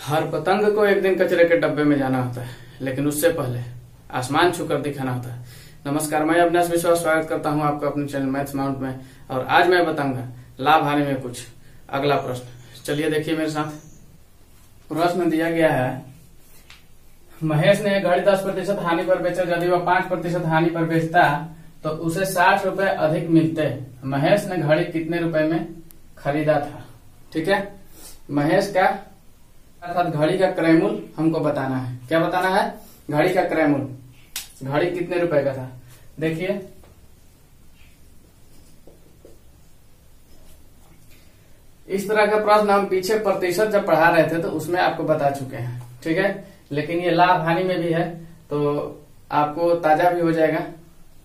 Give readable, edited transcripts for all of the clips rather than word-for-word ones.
हर पतंग को एक दिन कचरे के डब्बे में जाना होता है, लेकिन उससे पहले आसमान छूकर दिखाना होता है। नमस्कार, मैं अविनाश विश्वास स्वागत करता हूं आपका अपने चैनल मैथ्स माउंट में। और आज मैं बताऊंगा लाभ हानि में कुछ। अगला प्रश्न चलिए देखिए मेरे साथ। प्रश्न दिया गया है, महेश ने घड़ी 10% हानि पर बेचा। यदि वह 5% हानि पर बेचता तो उसे 60 रुपए अधिक मिलते। महेश ने घड़ी कितने रुपए में खरीदा था? ठीक है, महेश का अर्थात घड़ी का क्रय मूल्य हमको बताना है। क्या बताना है? घड़ी का क्रय मूल्य। घड़ी कितने रुपए का था? देखिए, इस तरह का प्रश्न हम पीछे प्रतिशत जब पढ़ा रहे थे तो उसमें आपको बता चुके हैं। ठीक है, लेकिन ये लाभ हानि में भी है तो आपको ताजा भी हो जाएगा।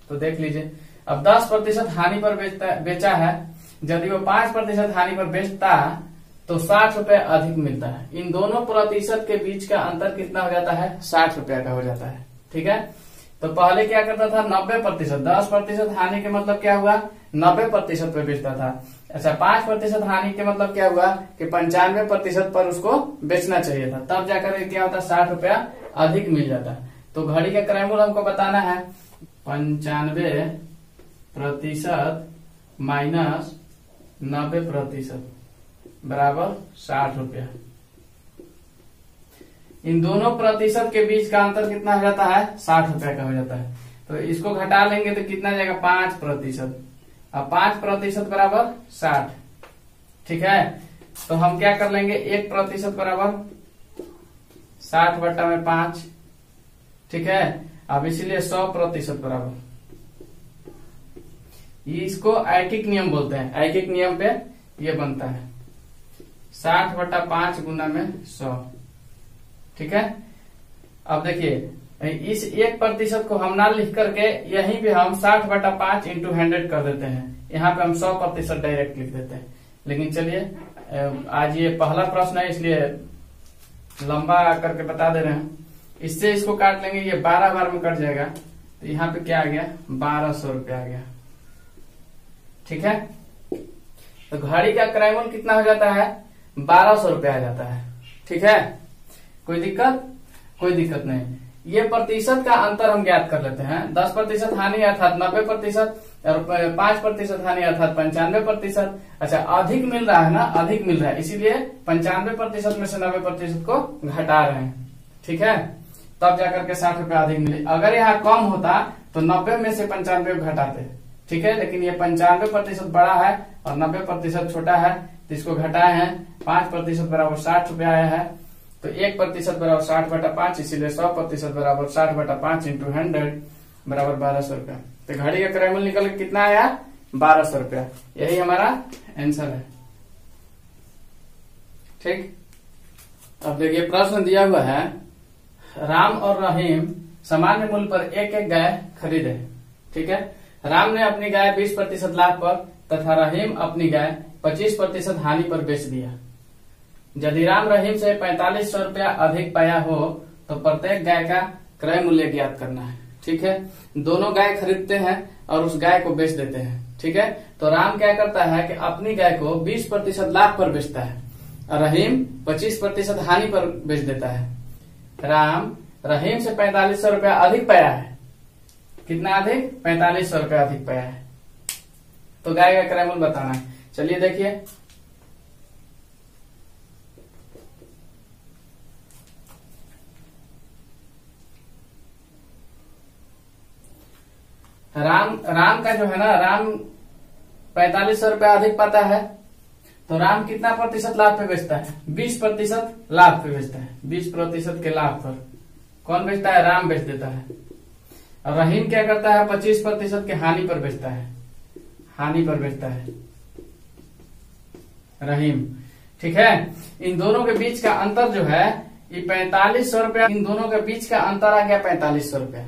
तो देख लीजिए, अब 10% हानि पर बेचा है। यदि वो 5% हानि पर बेचता तो 60 रुपए अधिक मिलता है। इन दोनों प्रतिशत के बीच का अंतर कितना हो जाता है? 60 रुपया का हो जाता है। ठीक है, तो पहले क्या करता था? 90%। 10% हानि के मतलब क्या हुआ? 90% पे बेचता था। अच्छा, 5% हानि के मतलब क्या हुआ कि 95% पर उसको बेचना चाहिए था, तब जाकर क्या होता? 60 रुपया अधिक मिल जाता है। तो घड़ी का क्रय मूल्य हमको बताना है 95% माइनस 90% बराबर 60 रुपया। इन दोनों प्रतिशत के बीच का अंतर कितना हो जाता है? 60 रुपया का हो जाता है। तो इसको घटा लेंगे तो कितना जाएगा? 5%। अब 5% बराबर 60। ठीक है, तो हम क्या कर लेंगे? 1% बराबर 60/5। ठीक है, अब इसीलिए 100% बराबर। इसको ऐकिक नियम बोलते हैं। ऐकिक नियम पे ये बनता है 60/5 गुना में 100। ठीक है, अब देखिए, इस 1% को हम ना लिख करके यहीं पे हम 60/5 इंटू 100 कर देते हैं। यहाँ पे हम 100% डायरेक्ट लिख देते हैं। लेकिन चलिए, आज ये पहला प्रश्न है इसलिए लंबा करके बता दे रहे हैं। इससे इसको काट लेंगे, ये 12 बार में कट जाएगा। तो यहाँ पे क्या आ गया? 1200 रुपया आ गया। ठीक है, तो घड़ी का क्रय मूल्य कितना हो जाता है? 1200 रुपया आ जाता है। ठीक है, कोई दिक्कत? कोई दिक्कत नहीं। ये प्रतिशत का अंतर हम ज्ञात कर लेते हैं। 10% हानि अर्थात 90% और 5% हानि अर्थात 95%। अच्छा, अधिक मिल रहा है ना, अधिक मिल रहा है, इसीलिए 95% में से 90% को घटा रहे हैं। ठीक है, तब जाकर के 60 रुपया अधिक मिले। अगर यहाँ कम होता तो 90 में से 95 घटाते। ठीक है, लेकिन ये 95% बड़ा है और 90% छोटा है, तो इसको घटाए हैं। 5% बराबर 60 रुपया आया है। तो 1% बराबर 60/5, इसीलिए 100% बराबर 60/5 इंटू 100 बराबर 1200 रुपया। तो घड़ी का क्रय मूल्य निकल के कितना आया? 1200 रुपया। यही हमारा आंसर है। ठीक, अब देखिए, प्रश्न दिया हुआ है, राम और रहीम सामान्य मूल्य पर एक एक गाय खरीदे। ठीक है, राम ने अपनी गाय 20% लाभ पर तथा रहीम अपनी गाय 25% हानि पर बेच दिया। यदि राम रहीम से 4500 रुपया अधिक पाया हो तो प्रत्येक गाय का क्रय मूल्य ज्ञात करना है। ठीक है, दोनों गाय खरीदते हैं और उस गाय को बेच देते हैं। ठीक है, तो राम क्या करता है कि अपनी गाय को 20% लाभ पर बेचता है और रहीम 25% हानि पर बेच देता है। राम रहीम से 4500 रुपया अधिक पाया है। कितना अधिक? 4500 रुपया अधिक पाया है। तो गाय का क्रय मूल्य बताना है। चलिए देखिए, राम का जो है ना, राम 4500 रुपया अधिक पाता है तो राम कितना प्रतिशत लाभ पे बेचता है? 20% लाभ पे बेचता है। 20% के लाभ पर कौन बेचता है? राम बेच देता है। और रहीम क्या करता है? 25% के हानि पर बेचता है। हानि पर बेचता है रहीम। ठीक है, इन दोनों के बीच का अंतर जो है ये 4500 रुपया। इन दोनों के बीच का अंतर आ गया 4500 रुपया।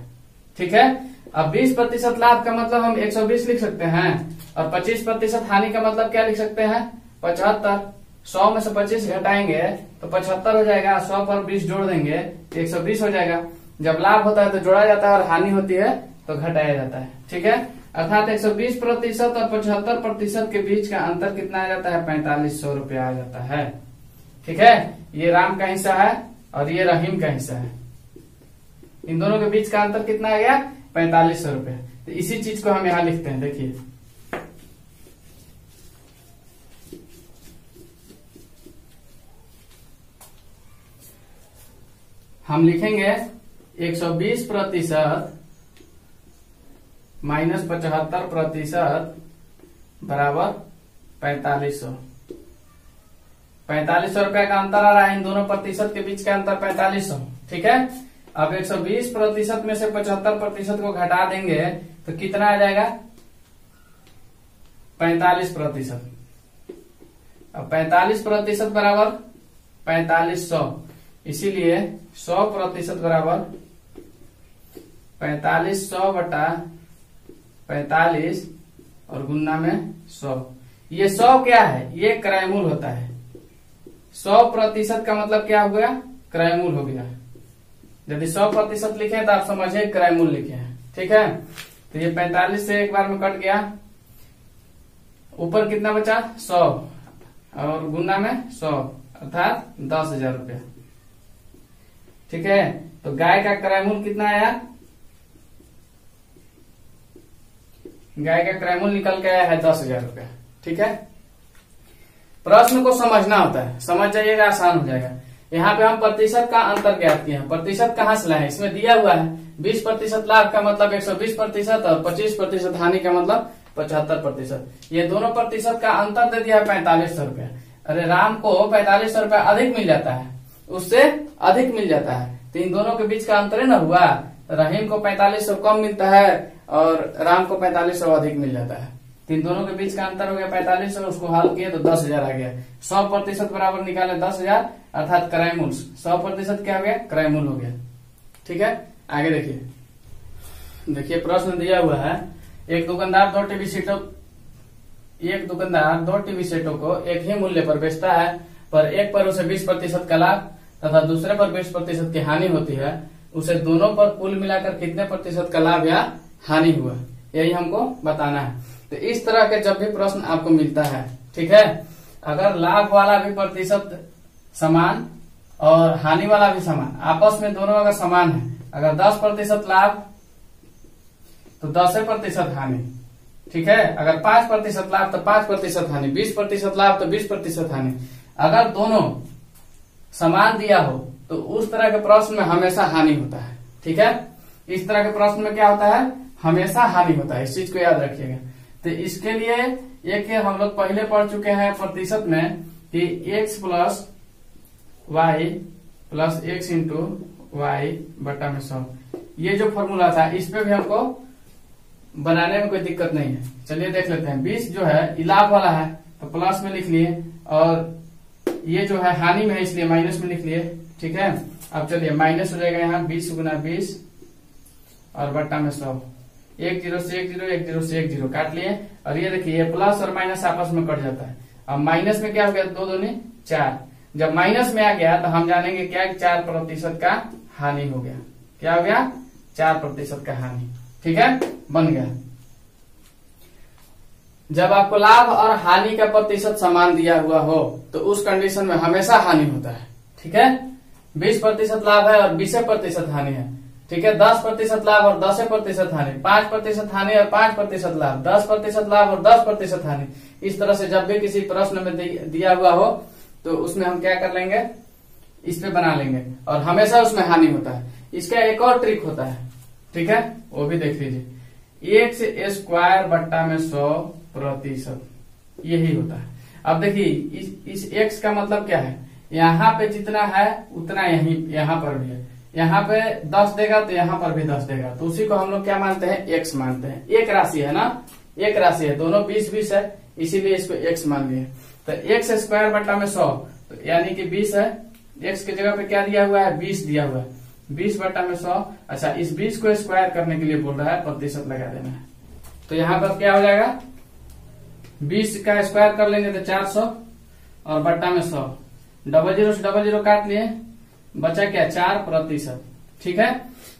ठीक है, अब 20% लाभ का मतलब हम 120 लिख सकते हैं और 25% हानि का मतलब क्या लिख सकते हैं? 75। 100 में से 25 घटाएंगे तो 75 हो जाएगा। 100 पर 20 जोड़ देंगे तो 120 हो जाएगा। जब लाभ होता है तो जोड़ा जाता है और हानि होती है तो घटाया जाता है। ठीक है, अर्थात 120% और 75% के बीच का अंतर कितना आ जाता है? 4500 रुपया आ जाता है। ठीक है, ये राम का हिस्सा है और ये रहीम का हिस्सा है। इन दोनों के बीच का अंतर कितना आ गया? 4500 रुपये। तो इसी चीज को हम यहां लिखते हैं, देखिए हम लिखेंगे 120% माइनस 75% बराबर 4500। 4500 रुपए का अंतर आ रहा है, इन दोनों प्रतिशत के बीच का अंतर 4500, ठीक है। अब 120% में से 75% को घटा देंगे तो कितना आ जाएगा? 45%। अब 45% बराबर 4500, इसीलिए 100% बराबर 4500 बटा 45 और गुना में 100। ये 100 क्या है? ये क्रयमूल होता है। 100% का मतलब क्या हो गया? क्रयमूल हो गया। यदि 100% लिखे तो आप समझिए क्रयमूल लिखे हैं, ठीक है। तो ये 45 से एक बार में कट गया, ऊपर कितना बचा? 100 और गुना में 100 अर्थात 10,000 रुपया, ठीक है। तो गाय का क्रयमूल कितना आया? गाय का क्रयमूल निकल के आया है 10,000 रुपया, ठीक है। प्रश्न को समझना होता है, समझ जाइएगा आसान हो जाएगा। यहाँ पे हम प्रतिशत का अंतर ज्ञात किए हैं। प्रतिशत कहाँ से लाए? इसमें दिया हुआ है 20% लाभ का मतलब 120% और 25% हानि का मतलब 75%। ये दोनों प्रतिशत का अंतर दे दिया है 4500 रुपया। अरे राम को 4500 रुपया अधिक मिल जाता है, उससे अधिक मिल जाता है, तो इन दोनों के बीच का अंतर है ना हुआ। रहीम को 4500 कम मिलता है और राम को 4500 अधिक मिल जाता है, तो इन दोनों के बीच का अंतर हो गया 4500। उसको हल किए तो 10,000 आ गया। 100% बराबर निकाले 10,000 अर्थात क्रयमूल। 100% क्या हो गया? क्रयमूल हो गया, ठीक है। आगे देखिए प्रश्न दिया हुआ है, एक दुकानदार दो टीवी सेटों को एक ही मूल्य पर बेचता है, पर एक पर उसे 20% का लाभ तथा दूसरे पर 20% की हानि होती है। उसे दोनों पर कुल मिलाकर कितने प्रतिशत का लाभ या हानि हुआ, यही हमको बताना है। तो इस तरह के जब भी प्रश्न आपको मिलता है, ठीक है, अगर लाभ वाला भी प्रतिशत समान और हानि वाला भी समान, आपस में दोनों अगर समान है, अगर 10% लाभ तो 10% हानि, ठीक है। अगर 5% लाभ तो 5% हानि, 20% लाभ तो 20% हानि। अगर दोनों समान दिया हो तो उस तरह के प्रश्न में हमेशा हानि होता है, ठीक है। इस तरह के प्रश्न में क्या होता है? हमेशा हानि होता है, इस चीज को याद रखिएगा। तो इसके लिए एक हम लोग पहले पढ़ चुके हैं प्रतिशत में कि x plus y plus x into y बटा में 100, ये जो फॉर्मूला था इस पे भी हमको बनाने में कोई दिक्कत नहीं है। चलिए देख लेते हैं। 20 जो है लाभ वाला है तो प्लस में लिख लिए, और ये जो है हानि में है इसलिए माइनस में लिख लिए, ठीक है। अब चलिए माइनस हो जाएगा यहाँ 20 गुना 20 और बट्टा में 100। 1 0 से 1 0, 1 0 से 1 0 काट लिए, और ये देखिए ये प्लस और माइनस आपस में कट जाता है। अब माइनस में क्या हो गया? 2 दूनी 4। जब माइनस में आ गया तो हम जानेंगे क्या? 4% का हानि हो गया। क्या हो गया? 4% का हानि, ठीक है, बन गया। जब आपको लाभ और हानि का प्रतिशत समान दिया हुआ हो तो उस कंडीशन में हमेशा हानि होता है, ठीक है। 20% लाभ है और 20% हानि है, ठीक है। 10% लाभ और 10% हानि, 5% हानि और 5% लाभ, 10% लाभ और 10% हानि। इस तरह से जब भी किसी प्रश्न में दिया हुआ हो तो उसमें हम क्या कर लेंगे? इस पे बना लेंगे, और हमेशा उसमें हानि होता है। इसका एक और ट्रिक होता है, ठीक है, वो भी देख लीजिए। x स्क्वायर बट्टा में 100%, यही होता है। अब देखिए इस x का मतलब क्या है? यहाँ पे जितना है उतना यहाँ पर भी है। यहाँ पे 10 देगा तो यहाँ पर भी 10 देगा, तो उसी को हम लोग क्या मानते हैं? x मानते हैं। एक राशि है ना, एक राशि है, दोनों 20-20 है, इसीलिए इसको x मान लिए। तो x स्क्वायर बट्टा में 100 तो यानी कि 20 है, x की जगह पे क्या दिया हुआ है? 20 दिया हुआ है। 20 बट्टा में 100। अच्छा, इस 20 को स्क्वायर करने के लिए बोल रहा है, प्रतिशत लगा देना है। तो यहाँ पर क्या हो जाएगा? 20 का स्क्वायर कर लेंगे तो 400 और बट्टा में 100। 00 से 00 काट लिए, बचा क्या? 4%, ठीक है।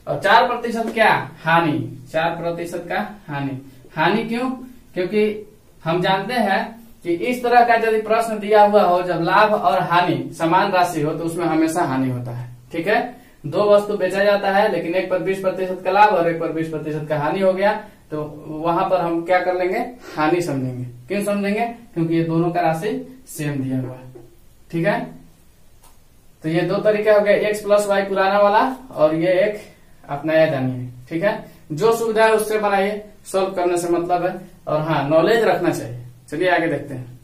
और 4% क्या? हानि। 4% का हानि। हानि क्यों? क्योंकि हम जानते हैं कि इस तरह का यदि प्रश्न दिया हुआ हो जब लाभ और हानि समान राशि हो तो उसमें हमेशा हानि होता है। ठीक है, दो वस्तु बेचा जाता है लेकिन एक पर 20% का लाभ और एक पर 20% का हानि हो गया, तो वहां पर हम क्या कर लेंगे, हानि समझेंगे। क्यों समझेंगे, क्योंकि ये दोनों का राशि सेम दिया हुआ है। ठीक है, तो ये दो तरीका हो गया, एक्स प्लस वाई पुराना वाला और ये एक आप नया जानिए। ठीक है, जो सुविधा है उससे बनाइए, सॉल्व करने से मतलब है, और हाँ नॉलेज रखना चाहिए। चलिए आगे देखते हैं।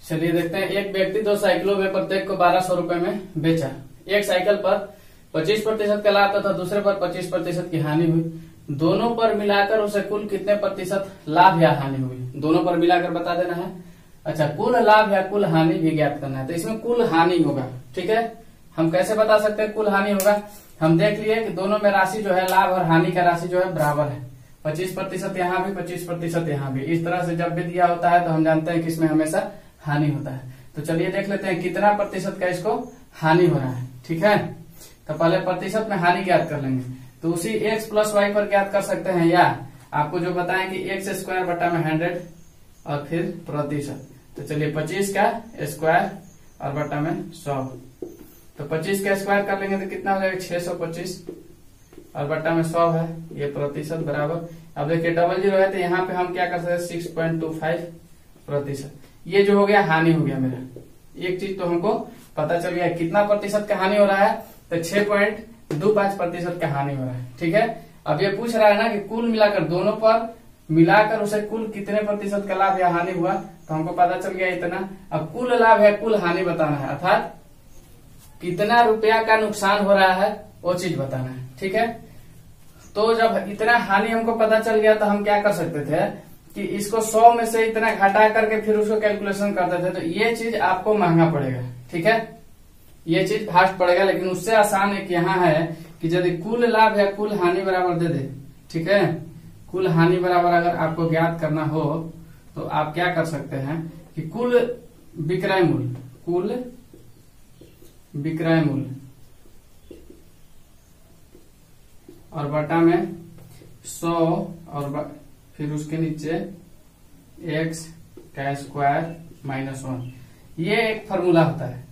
चलिए देखते हैं, एक व्यक्ति 2 साइकिलों में प्रत्येक को 1200 रुपए में बेचा। एक साइकिल पर 25% का लाभ तथा दूसरे पर 25% की हानि हुई। दोनों पर मिलाकर उसे कुल कितने प्रतिशत लाभ या हानि हुई, दोनों पर मिलाकर बता देना है। अच्छा, कुल लाभ या कुल हानि भी ज्ञात करना है, तो इसमें कुल हानि होगा। ठीक है, हम कैसे बता सकते हैं कुल हानि होगा, हम देख लिए कि दोनों में राशि जो है लाभ और हानि का राशि जो है बराबर है, 25% यहाँ भी 25% यहाँ भी। इस तरह से जब भी दिया होता है तो हम जानते हैं कि इसमें हमेशा हानि होता है। तो चलिए देख लेते हैं कितना प्रतिशत का इसको हानि हो रहा है। ठीक है, तो पहले प्रतिशत में हानि ज्ञात कर लेंगे, तो उसी x प्लस वाई पर ज्ञात कर सकते हैं, या आपको जो बताएं कि एक्स स्क्वायर बटा में 100 और फिर प्रतिशत। तो चलिए 25 का स्क्वायर और बटा में 100, तो 25 का स्क्वायर कर लेंगे तो कितना हो जाएगा 625 और बटा में 100 है, ये प्रतिशत बराबर। अब देखिए 00 है तो यहाँ पे हम क्या कर सकते हैं 6.25 प्रतिशत। ये जो हो गया हानि हो गया मेरा। एक चीज तो हमको पता चल गया कितना प्रतिशत का हानि हो रहा है, तो 6.25% का हानि हो रहा है। ठीक है, अब ये पूछ रहा है ना कि कुल मिलाकर दोनों पर मिलाकर उसे कुल कितने प्रतिशत का लाभ या हानि हुआ, तो हमको पता चल गया इतना। अब कुल लाभ है कुल हानि बताना है, अर्थात कितना रुपया का नुकसान हो रहा है वो चीज बताना है। ठीक है, तो जब इतना हानि हमको पता चल गया तो हम क्या कर सकते थे कि इसको 100 में से इतना घटा करके फिर उसको कैलकुलेशन करते थे, तो ये चीज आपको महंगा पड़ेगा। ठीक है, ये चीज फास्ट पड़ेगा, लेकिन उससे आसान एक यहाँ है कि यदि कुल लाभ या कुल हानि बराबर दे दे। ठीक है, कुल हानि बराबर अगर आपको ज्ञात करना हो तो आप क्या कर सकते हैं कि कुल विक्रय मूल्य, कुल विक्रय मूल्य और बटा में 100 और फिर उसके नीचे x का स्क्वायर माइनस 1, ये एक फॉर्मूला होता है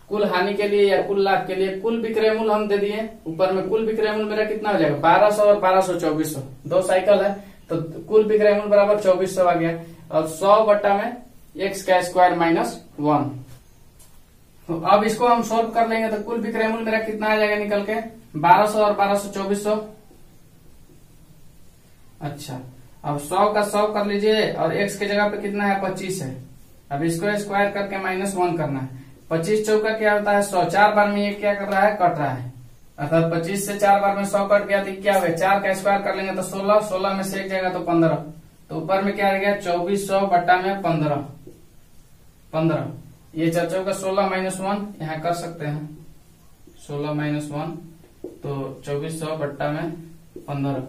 कुल हानि के लिए या कुल लाभ के लिए। कुल विक्रय मूल्य हम दे दिए, ऊपर में कुल विक्रय मूल्य मेरा कितना हो जाएगा 1200 और 1200 2400, दो साइकिल है तो कुल विक्रय मूल्य बराबर 2400 आ गया, और 100 बट्टा में x का स्क्वायर माइनस 1। तो अब इसको हम सोल्व कर लेंगे तो कुल विक्रय मूल्य मेरा कितना आ जाएगा निकल के 1200 और 1200 2400। अच्छा, अब 100 का 100 कर लीजिए और x की जगह पे कितना है 25 है। अब इसको स्क्वायर करके माइनस 1 करना है। 25 चौका क्या होता है 100, 4 बार में ये क्या कर रहा है कट रहा है, अर्थात 25 से 4 बार में 100 कट गया तो क्या हो गया 4 का स्क्वायर कर लेंगे तो 16, 16 में से एक जाएगा तो 15, तो ऊपर में क्या आ गया 2400 बट्टा में 15। ये 4 चौका 16 माइनस 1 यहाँ कर सकते हैं, 16 माइनस 1 तो 2400 बट्टा में 15।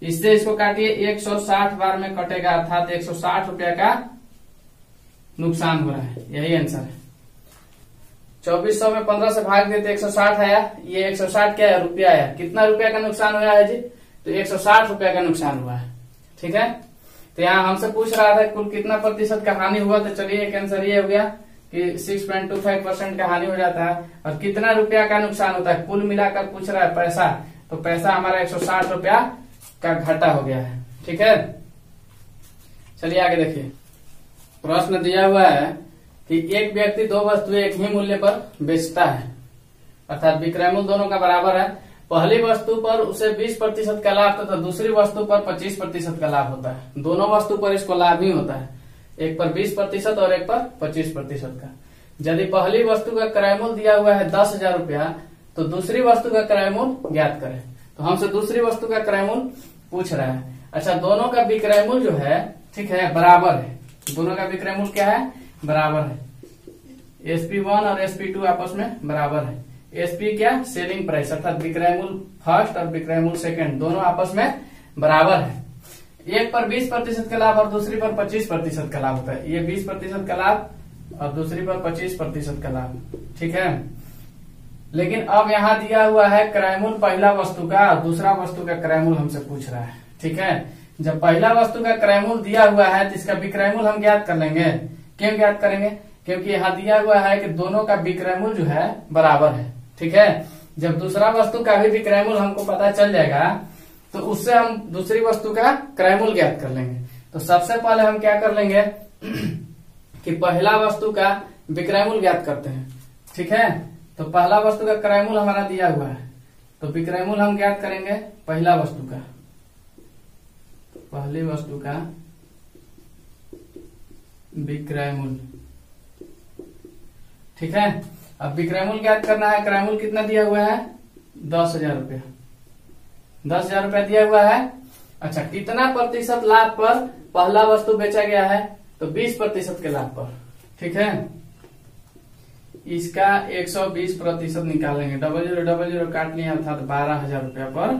इससे इसको काटिए 160 बार में कटेगा, अर्थात 160 रुपया का नुकसान हो रहा है, यही आंसर है। 2400 में 15 से भाग देते 160 आया, ये 160 क्या है रुपया आया, कितना रुपया का नुकसान हुआ है जी, तो 160 रुपया का नुकसान हुआ है। ठीक है, तो यहाँ हमसे पूछ रहा था कुल कितना प्रतिशत का हानि हुआ, तो चलिए एक आंसर ये हो गया कि 6.25% का हानि हो जाता है। और कितना रुपया का नुकसान होता है, कुल मिलाकर पूछ रहा है पैसा, तो पैसा हमारा 160 रुपया का घाटा हो गया है। ठीक है, चलिए आगे देखिए। प्रश्न दिया हुआ है कि एक व्यक्ति दो वस्तुएं एक ही मूल्य पर बेचता है, अर्थात विक्रय मूल्य दोनों का बराबर है। पहली वस्तु पर उसे 20% का लाभ तथा दूसरी वस्तु पर 25% का लाभ होता है। दोनों वस्तु पर इसको लाभ ही होता है, एक पर 20% और एक पर 25% का। यदि पहली वस्तु का क्रय मूल्य दिया हुआ है 10,000 रुपया, तो दूसरी वस्तु का क्रय मूल्य ज्ञात करें। तो हमसे दूसरी वस्तु का क्रय मूल्य पूछ रहा है। अच्छा, दोनों का विक्रय मूल्य जो है ठीक है बराबर है, दोनों का विक्रय मूल्य क्या है बराबर है। SP1 और SP2 आपस में बराबर है। SP क्या सेलिंग प्राइस, अर्थात विक्रय मूल्य फर्स्ट और विक्रय मूल्य सेकंड दोनों आपस में बराबर है। एक पर 20% का लाभ और दूसरी पर 25% का लाभ होता है, ये 20% का लाभ और दूसरी पर 25% का लाभ। ठीक है, लेकिन अब यहाँ दिया हुआ है क्रय मूल्य पहला वस्तु का और दूसरा वस्तु का क्रय मूल्य हमसे पूछ रहा है। ठीक है, जब पहला वस्तु का क्रय मूल्य दिया हुआ है तो इसका विक्रय मूल्य हम ज्ञात कर लेंगे। क्यों ज्ञात करेंगे? क्योंकि यहाँ दिया हुआ है कि दोनों का विक्रय मूल्य जो है बराबर है। ठीक है, जब दूसरा वस्तु का भी विक्रय मूल्य हमको पता चल जाएगा तो उससे हम दूसरी वस्तु का क्रय मूल्य ज्ञात कर लेंगे। तो सबसे पहले हम क्या कर लेंगे कि पहला वस्तु का विक्रय मूल्य ज्ञात करते हैं। ठीक है, तो पहला वस्तु का क्रय मूल्य हमारा दिया हुआ है, तो विक्रय मूल्य हम ज्ञात करेंगे पहला वस्तु का, पहली वस्तु का विक्रय मूल्य। ठीक है, अब विक्रय मूल्य ज्ञात करना है। क्रय मूल्य कितना दिया हुआ है? 10,000 रुपया। 10,000 रुपया दिया हुआ है। अच्छा, कितना प्रतिशत लाभ पर पहला वस्तु बेचा गया है? तो 20% के लाभ पर। ठीक है, इसका 120% निकालेंगे। 0000 काट लिया, अर्थात 12,000 रुपया पर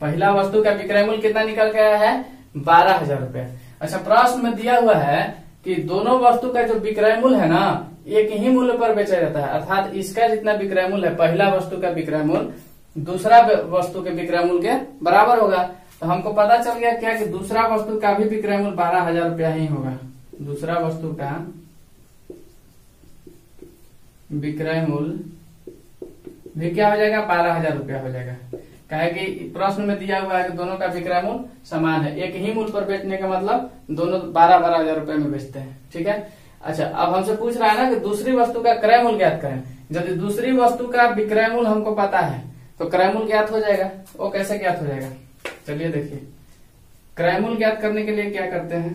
पहला वस्तु का विक्रय मूल्य कितना निकल गया है? 12,000 रुपया। अच्छा, प्रश्न में दिया हुआ है कि दोनों वस्तु का जो विक्रय मूल्य है ना, एक ही मूल्य पर बेचा जाता है, अर्थात इसका जितना विक्रय मूल्य है पहला वस्तु का विक्रय मूल्य दूसरा वस्तु के विक्रय मूल्य के बराबर होगा। तो हमको पता चल गया क्या कि दूसरा वस्तु का भी विक्रय मूल्य 12,000 रुपया ही होगा। दूसरा वस्तु का विक्रय मूल्य भी क्या हो जाएगा? 12,000 रुपया हो जाएगा। कहे कि प्रश्न में दिया हुआ है कि दोनों का विक्रय मूल्य समान है, एक ही मूल्य पर बेचने का मतलब दोनों 12,000 रुपए में बेचते हैं। ठीक है, अच्छा, अब हमसे पूछ रहा है ना कि दूसरी वस्तु का क्रय मूल्य ज्ञात करें। यदि दूसरी वस्तु का विक्रय मूल्य हमको पता है तो क्रय मूल्य ज्ञात हो जाएगा। वो कैसे ज्ञात हो जाएगा? चलिए देखिए, क्रय मूल्य ज्ञात करने के लिए क्या करते हैं?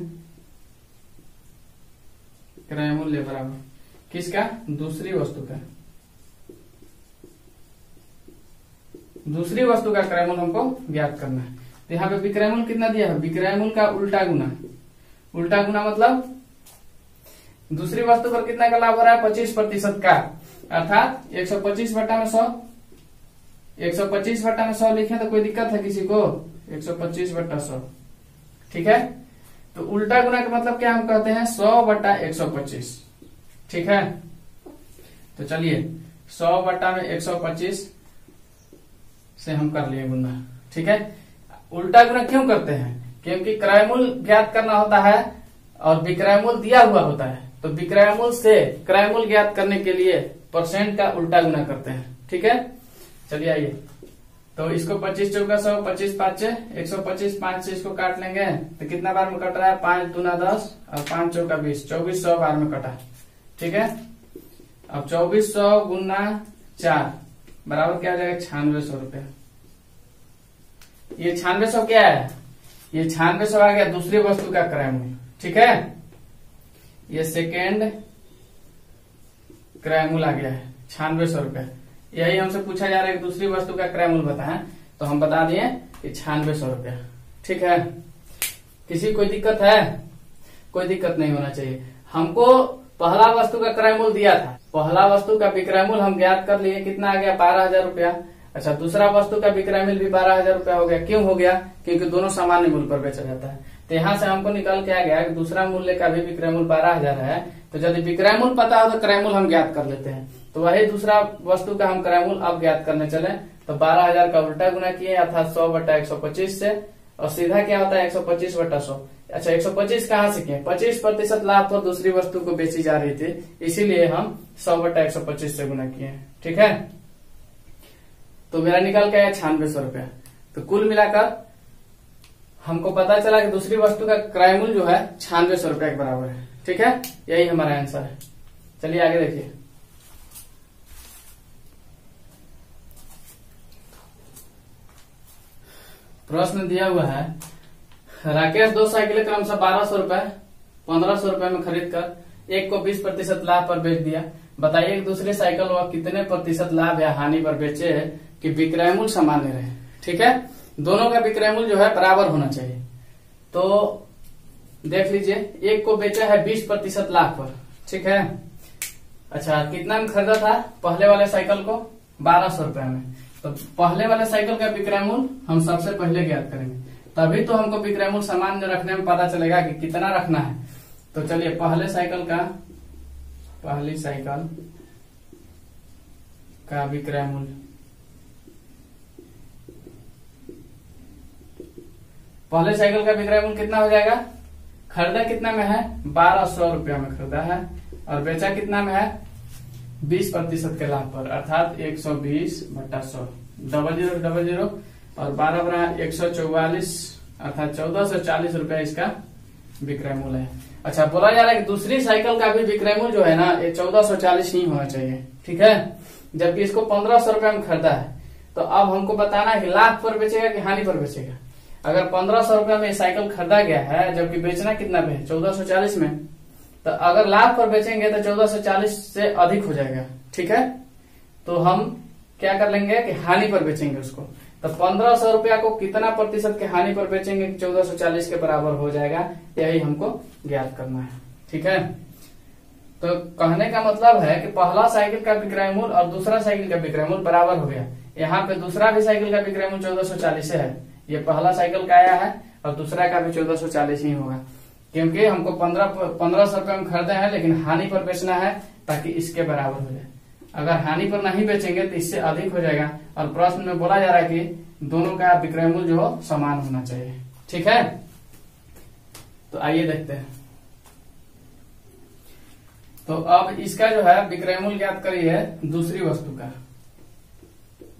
क्रय मूल्य बराबर किसका? दूसरी वस्तु का। दूसरी वस्तु का क्रय मूल्य हमको ज्ञात करना है। तो यहाँ पे विक्रय मूल्य कितना दिया है? विक्रय मूल्य का उल्टा गुना। उल्टा गुना मतलब दूसरी वस्तु पर कितना का लाभ हो रहा है? 25% का, अर्थात 125 बटा में 100। 125 बटा में 100 लिखे तो कोई दिक्कत है किसी को? 125 बटा 100। ठीक है, तो उल्टा गुना का मतलब क्या हम कहते हैं? 100 बटा 125। ठीक है, तो चलिए 100 बटा में 125 से हम कर लिए गुना। ठीक है, उल्टा गुना क्यों करते हैं? क्योंकि क्रय मूल्य ज्ञात करना होता है और विक्रय मूल्य दिया हुआ होता है, तो विक्रय मूल्य से क्रय मूल्य ज्ञात करने के लिए परसेंट का उल्टा गुना करते हैं। ठीक है, चलिए आइए, तो इसको 25 चौका 100, 25 5 125, 5 से इसको काट लेंगे तो कितना बार में कट रहा है? 5 दूना 10 और 5 चौका 20, 2400 बार में कटा। ठीक है, अब 2400 गुना 4 बराबर क्या हो जाएगा? 9600 रुपया। ये 9600 क्या है? ये 9600 आ गया दूसरी वस्तु का क्रय मूल्य। ठीक है, ये सेकेंड क्रय मूल्य आ गया है 9600 रुपया। यही हमसे पूछा जा रहा है कि दूसरी वस्तु का क्रय मूल्य बताएं, तो हम बता दिए कि 9600 रुपया। ठीक है, किसी कोई दिक्कत है? कोई दिक्कत नहीं होना चाहिए। हमको पहला वस्तु का क्रय मूल्य दिया था, पहला वस्तु का विक्रय मूल्य हम ज्ञात कर लिए, कितना आ गया? 12,000 रुपया। अच्छा, दूसरा वस्तु का विक्रय मूल्य भी 12,000 रुपया हो गया। क्यों हो गया? क्योंकि दोनों सामान्य मूल्य पर बेचा जाता है। तो यहाँ से हमको निकल के आ गया कि दूसरा मूल्य का भी विक्रय मूल्य 12,000 है। तो यदि विक्रय मूल्य पता हो तो क्रय मूल्य हम ज्ञात कर लेते हैं। तो वही दूसरा वस्तु का हम क्रय मूल्य अब ज्ञात करने चले, तो 12,000 का उल्टा गुना किए, अर्थात 100 बटा 125 से, और सीधा क्या होता है? 125 बटा 100। अच्छा, 125 कहाँ से किए? 25% लाभ पर दूसरी वस्तु को बेची जा रही थी, इसीलिए हम 100 बटा 125 से गुना किए। ठीक है, तो मेरा निकल के आया 9600 रुपया। तो कुल मिलाकर हमको पता चला कि दूसरी वस्तु का क्रय मूल्य जो है 9600 रुपया के बराबर है। ठीक है, यही हमारा आंसर है। चलिए आगे देखिए, प्रश्न दिया हुआ है, राकेश 2 साइकिलें क्रमशः 1200 रुपए 1500 रुपए में खरीद कर एक को 20% लाभ पर बेच दिया। बताइए कि दूसरी साइकिल वह कितने प्रतिशत लाभ या हानि पर बेचे कि विक्रय मूल्य सामान्य रहे। ठीक है, दोनों का विक्रय मूल्य जो है बराबर होना चाहिए। तो देख लीजिए, एक को बेचा है 20% लाभ पर। ठीक है, अच्छा, कितना में खरीदा था? पहले वाले साइकिल को 1200 रुपए में। तो पहले वाले साइकिल का विक्रय मूल्य हम सबसे पहले ज्ञात करेंगे, तभी तो हमको विक्रय मूल्य सामान्य रखने में पता चलेगा कि कितना रखना है। तो चलिए, पहली साइकिल का विक्रय मूल्य पहले साइकिल का विक्रय मूल्य कितना हो जाएगा, खरीदा कितना में है 1200 रुपया में खरीदा है और बेचा कितना में है 20% के लाभ पर, अर्थात 120/100, 0000 और 12 बना 144 अर्थात 1440 रुपया इसका विक्रय मूल्य है। अच्छा, बोला जा रहा है कि दूसरी साइकिल का भी विक्रय मूल्य जो है ना ये 1440 ही होना चाहिए, ठीक है, जबकि इसको 1500 रुपया में खरीदा है। तो अब हमको बताना है कि लाभ पर बेचेगा कि हानि पर बेचेगा। अगर 1500 रुपया में साइकिल खरीदा गया है जबकि बेचना कितना में है 1440 में, तो अगर लाभ पर बेचेंगे तो 1440 से अधिक हो जाएगा, ठीक है। तो हम क्या कर लेंगे कि हानि पर बेचेंगे उसको। तो 1500 रुपया को कितना प्रतिशत के हानि पर बेचेंगे 1440 के बराबर हो जाएगा, यही हमको ज्ञात करना है, ठीक है। तो कहने का मतलब है कि पहला साइकिल का विक्रय मूल्य और दूसरा साइकिल का विक्रय मूल्य बराबर हो गया। यहाँ पे दूसरा भी साइकिल का विक्रय मूल्य 1440 है, ये पहला साइकिल का आया है और दूसरा का भी 1440 ही होगा, क्योंकि हमको 1500 रुपए में खरीदे हैं लेकिन हानि पर बेचना है ताकि इसके बराबर हो जाए। अगर हानि पर नहीं बेचेंगे तो इससे अधिक हो जाएगा और प्रश्न में बोला जा रहा है कि दोनों का विक्रय मूल्य जो हो समान होना चाहिए, ठीक है। तो आइए देखते हैं। तो अब इसका जो है विक्रय मूल्य ज्ञात करिए दूसरी वस्तु का।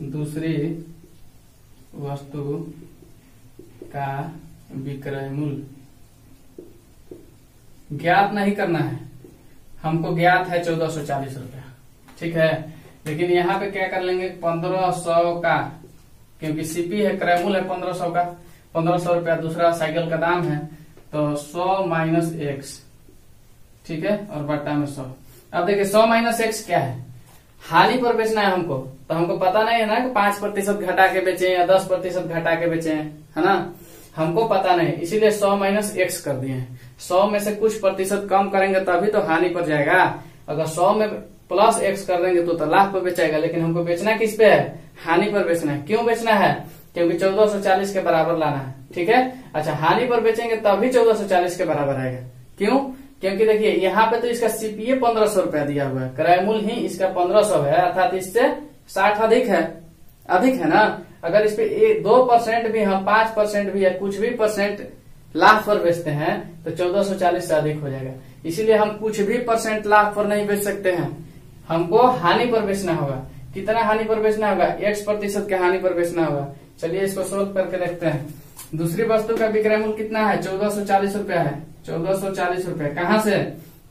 दूसरी वस्तु का विक्रय मूल्य ज्ञात नहीं करना है, हमको ज्ञात है 1440 रुपया, ठीक है। लेकिन यहाँ पे क्या कर लेंगे 1500 का, क्योंकि सीपी है क्रय मूल्य है 1500 का, 1500 रुपया दूसरा साइकिल का दाम है, तो 100 माइनस x, ठीक है, और बट्टा में 100। अब देखिए 100 माइनस x क्या है, हानि पर बेचना है हमको, तो हमको पता नहीं है ना कि 5% घटा के बेचे या 10% घटा के बेचे, है ना, हमको पता नहीं, इसीलिए 100 माइनस x कर दिए हैं। 100 में से कुछ प्रतिशत कम करेंगे तभी तो हानि पर जाएगा। अगर 100 में प्लस x कर देंगे तो लाभ पर बेचेगा, लेकिन हमको बेचना किस पे है, हानि पर बेचना है। क्यों बेचना है, क्योंकि 1440 के बराबर लाना है, ठीक है। अच्छा, हानि पर बेचेंगे तभी 1440 के बराबर आएगा। क्यों, क्योंकि देखिए यहाँ पे तो इसका सीपीए 1500 रुपया दिया हुआ है, क्रय मूल्य ही इसका 1500 है, अर्थात इससे 60 अधिक है ना। अगर इस पे 2% भी हम 5% भी या कुछ भी परसेंट लाभ पर बेचते हैं तो 1440 से अधिक हो जाएगा। इसीलिए हम कुछ भी परसेंट लाभ पर नहीं बेच सकते हैं, हमको हानि पर बेचना होगा। कितना हानि पर बेचना होगा, x% के हानि पर बेचना होगा। चलिए इसको सोल्व करके देखते हैं। दूसरी वस्तु का विक्रय मूल्य कितना है 1440 रुपया है, 1440 रुपया। कहाँ से,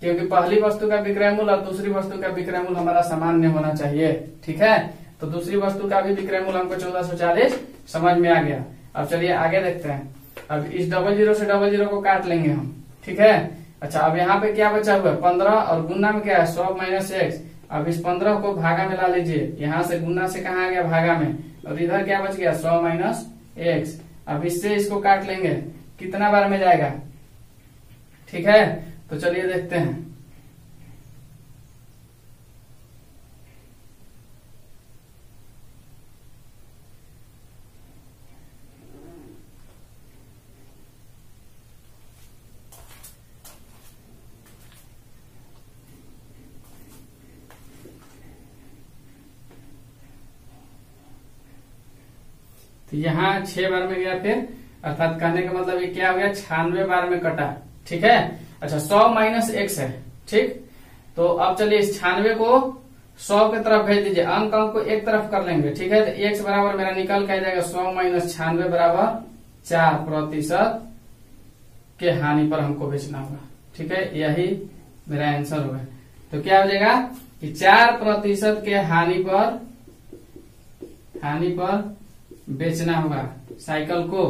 क्योंकि पहली वस्तु का विक्रय मूल्य और दूसरी वस्तु का विक्रय मूल्य हमारा सामान्य होना चाहिए, ठीक है। तो दूसरी वस्तु का भी विक्रय मूल्य हमको 1440 समझ में आ गया। अब चलिए आगे देखते हैं। अब इस 00 से 00 को काट लेंगे हम, ठीक है। अच्छा, अब यहाँ पे क्या बचा हुआ है 15 और गुना में क्या है 100 माइनस x। अब इस 15 को भागा में ला लीजिए, यहाँ से गुना से कहाँ आ गया भागा में, और इधर क्या बच गया 100 माइनस x। अब इससे इसको काट लेंगे, कितना बार में जाएगा, ठीक है। तो चलिए देखते हैं। तो यहाँ 6 बार में गया, फिर अर्थात कहने का मतलब ये क्या हो गया 96 बार में कटा, ठीक है। अच्छा, 100 माइनस x है, ठीक। तो अब चलिए इस 96 को 100 की तरफ भेज दीजिए, अंक को एक तरफ कर लेंगे, ठीक है। तो x बराबर मेरा निकल के आ जाएगा 100 माइनस 96 बराबर 4% के हानि पर हमको बेचना होगा, ठीक है। यही मेरा आंसर होगा। तो क्या हो जाएगा कि 4% के हानि पर बेचना होगा साइकिल को,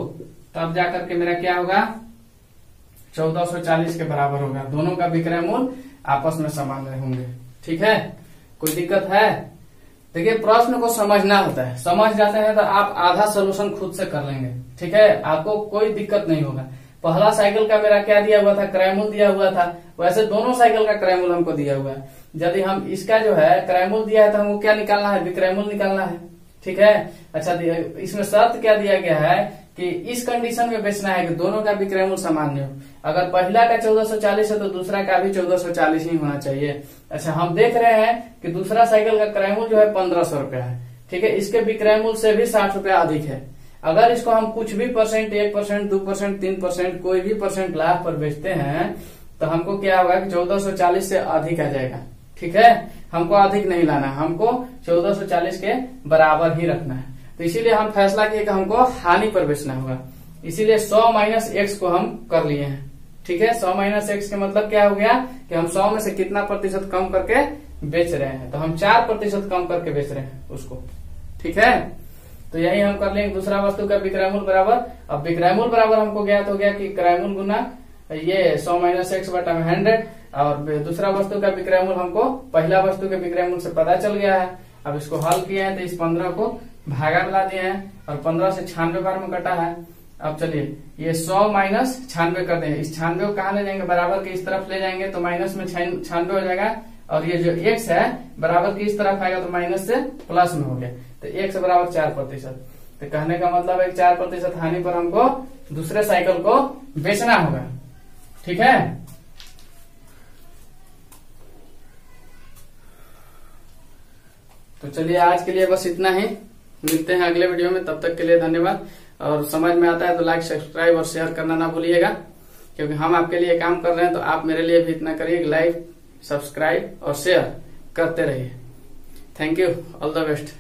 तब जाकर के मेरा क्या होगा 1440 के बराबर होगा। दोनों का विक्रय मूल्य आपस में समान होंगे, ठीक है। कोई दिक्कत है, देखिए प्रश्न को समझना होता है, समझ जाते हैं तो आप आधा सोल्यूशन खुद से कर लेंगे, ठीक है। आपको कोई दिक्कत नहीं होगा। पहला साइकिल का मेरा क्या दिया हुआ था, क्रय मूल्य दिया हुआ था, वैसे दोनों साइकिल का क्रय मूल्य हमको दिया हुआ है। यदि हम इसका जो है क्रय मूल्य दिया है तो हमको क्या निकालना है, विक्रय मूल्य निकालना है, ठीक है। अच्छा, इसमें शर्त क्या दिया गया है कि इस कंडीशन में बेचना है कि दोनों का विक्रय मूल्य सामान्य हो। अगर पहला का 1440 है तो दूसरा का भी 1440 ही होना चाहिए। अच्छा, हम देख रहे हैं कि दूसरा साइकिल का क्रय मूल्य जो है 1500 रुपया है, ठीक है। इसके विक्रय मूल्य से भी 60 रुपया अधिक है। अगर इसको हम कुछ भी परसेंट, 1%, 2%, 3%, कोई भी परसेंट लाभ पर बेचते हैं तो हमको क्या होगा कि 1440 से अधिक आ जाएगा। ठीक है, हमको अधिक नहीं लाना, हमको 1440 के बराबर ही रखना है। तो इसीलिए हम फैसला किए कि हमको हानि पर बेचना होगा, इसीलिए 100 माइनस एक्स को हम कर लिए हैं। ठीक है, 100 माइनस एक्स का मतलब क्या हो गया कि हम 100 में से कितना प्रतिशत कम करके बेच रहे हैं, तो हम 4% कम करके बेच रहे हैं उसको। ठीक है, तो यही हम कर लेंगे। दूसरा वस्तु का विक्रय मूल्य बराबर, अब विक्रय मूल्य बराबर हमको ज्ञात हो गया कि क्रय मूल्य गुना ये 100 माइनस एक्स बटा 100, और दूसरा वस्तु का विक्रय मूल्य हमको पहला वस्तु के विक्रय मूल्य से पता चल गया है। अब इसको हल किए हैं तो इस 15 को भागा मिला दिए हैं और 15 से 96 बार में कटा है। अब चलिए ये 100 माइनस 96 कर देंगे, इस 96 को कहाँ ले जाएंगे, बराबर के इस तरफ ले जाएंगे तो माइनस में 96 हो जाएगा, और ये जो x है बराबर की इस तरफ आएगा तो माइनस से प्लस में हो गया, तो x बराबर 4%। तो कहने का मतलब है 4% हानि पर हमको दूसरे साइकिल को बेचना होगा। ठीक है, तो चलिए आज के लिए बस इतना ही, मिलते हैं अगले वीडियो में, तब तक के लिए धन्यवाद। और समझ में आता है तो लाइक, सब्सक्राइब और शेयर करना ना भूलिएगा, क्योंकि हम आपके लिए काम कर रहे हैं तो आप मेरे लिए भी इतना करिए, लाइक, सब्सक्राइब और शेयर करते रहिए। Thank you, all the best.